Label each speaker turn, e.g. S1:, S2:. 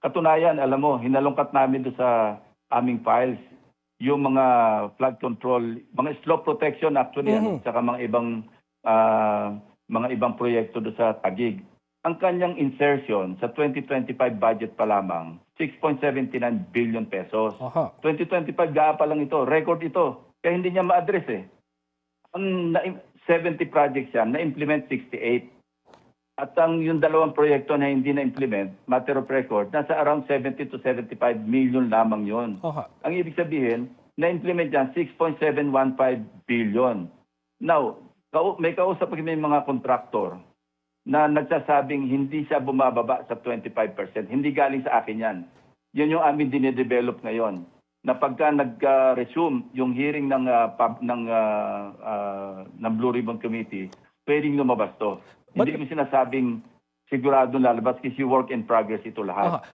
S1: Katunayan, alam mo, hinalungkat namin doon sa aming files yung mga flood control, mga slope protection actually, saka mga ibang proyekto doon sa Taguig. Ang kanyang insertion sa 2025 budget pa lamang, 6.79 billion pesos.
S2: Aha.
S1: 2025 gaa pa lang ito, record ito. Kaya hindi niya ma-address eh. Ang 70 projects yan, na-implement 68. At yung dalawang proyekto na hindi na-implement, matter of record, nasa around 70 to 75 million lamang yon.
S2: Aha.
S1: Ang ibig sabihin, na-implement yan 6.715 billion. Now, may kausap kami mga kontraktor na nagsasabing hindi siya bumababa sa 25%. Hindi galing sa akin yan. Yan yung amin dinedevelop ngayon. Na pagka nag-resume yung hearing ng Blue Ribbon Committee, pwedeng lumabas to. Hindi ko sinasabing sigurado lalabas kasi work in progress ito lahat.